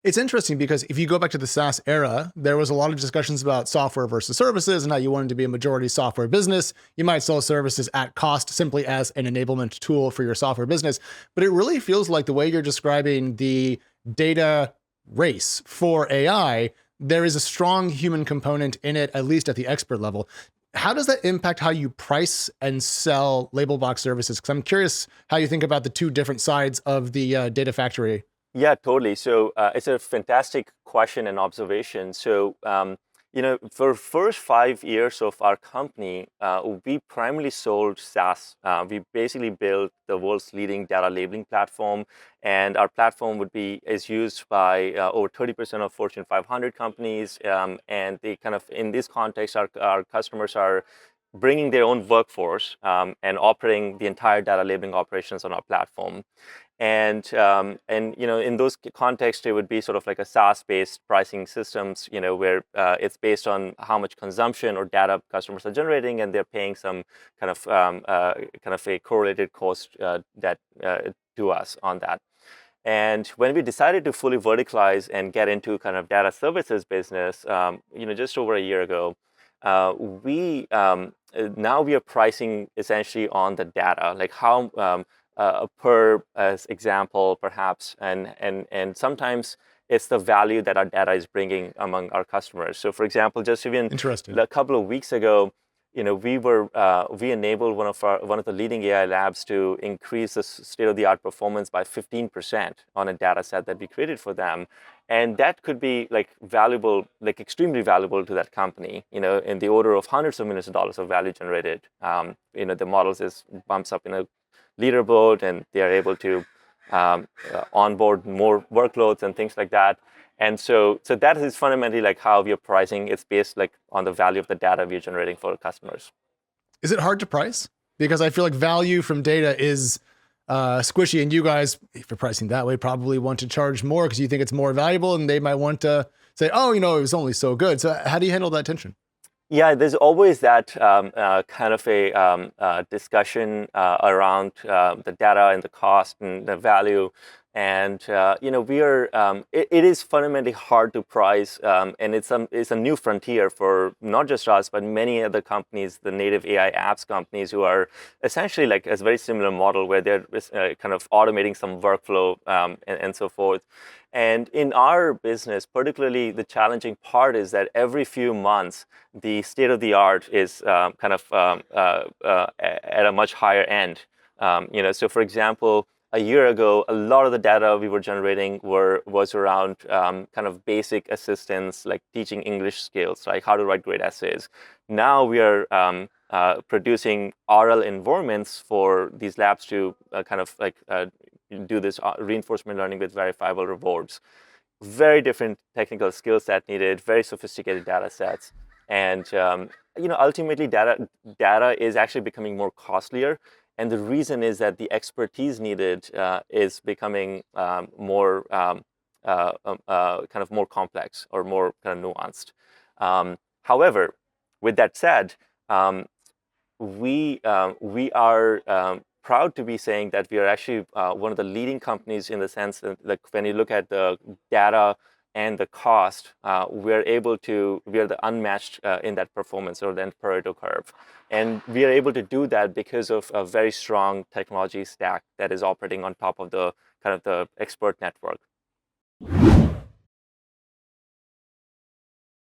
It's interesting because if you go back to the SaaS era, there was a lot of discussions about software versus services and how you wanted to be a majority software business. You might sell services at cost simply as an enablement tool for your software business. But it really feels like the way you're describing the data race for AI, there is a strong human component in it, at least at the expert level. How does that impact how you price and sell Labelbox services? Because I'm curious how you think about the two different sides of the data factory. Yeah, totally. So it's a fantastic question and observation. So, for first 5 years of our company, we primarily sold SaaS. We basically built the world's leading data labeling platform, and our platform is used by over 30% of Fortune 500 companies. And they kind of, in this context, our customers are bringing their own workforce and operating the entire data labeling operations on our platform. And in those contexts, it would be sort of like a SaaS-based pricing systems, where it's based on how much consumption or data customers are generating, and they're paying some kind of a correlated cost that to us on that. And when we decided to fully verticalize and get into kind of data services business, just over a year ago, we now we are pricing essentially on the data, like how per as example perhaps, and sometimes it's the value that our data is bringing among our customers. So for example, just even Interesting. a couple of weeks ago, we enabled one of the leading AI labs to increase the state-of-the-art performance by 15% on a data set that we created for them, and that could be like valuable, like extremely valuable to that company, in the order of hundreds of millions of dollars of value generated. The models is bumps up in a leaderboard, and they are able to onboard more workloads and things like that. And so that is fundamentally like how we are pricing. It's based like on the value of the data we are generating for our customers. Is it hard to price? Because I feel like value from data is squishy, and you guys, if you're pricing that way, probably want to charge more because you think it's more valuable, and they might want to say, oh, it was only so good. So how do you handle that tension? Yeah, there's always that kind of a discussion around the data and the cost and the value. And we are. It is fundamentally hard to price, and it's a new frontier for not just us, but many other companies, the native AI apps companies, who are essentially like a very similar model where they're kind of automating some workflow and so forth. And in our business, particularly, the challenging part is that every few months, the state of the art is at a much higher end. So for example, a year ago, a lot of the data we were generating was around kind of basic assistance, like teaching English skills, like how to write great essays. Now we are producing RL environments for these labs to kind of like do this reinforcement learning with verifiable rewards. Very different technical skill set needed, very sophisticated data sets. And ultimately data is actually becoming more costlier. And the reason is that the expertise needed is becoming more kind of more complex or more kind of nuanced. However, with that said, we are proud to be saying that we are actually one of the leading companies, in the sense that, like, when you look at the data and the cost, we are the unmatched in that performance, or the Pareto curve. And we are able to do that because of a very strong technology stack that is operating on top of the kind of the expert network.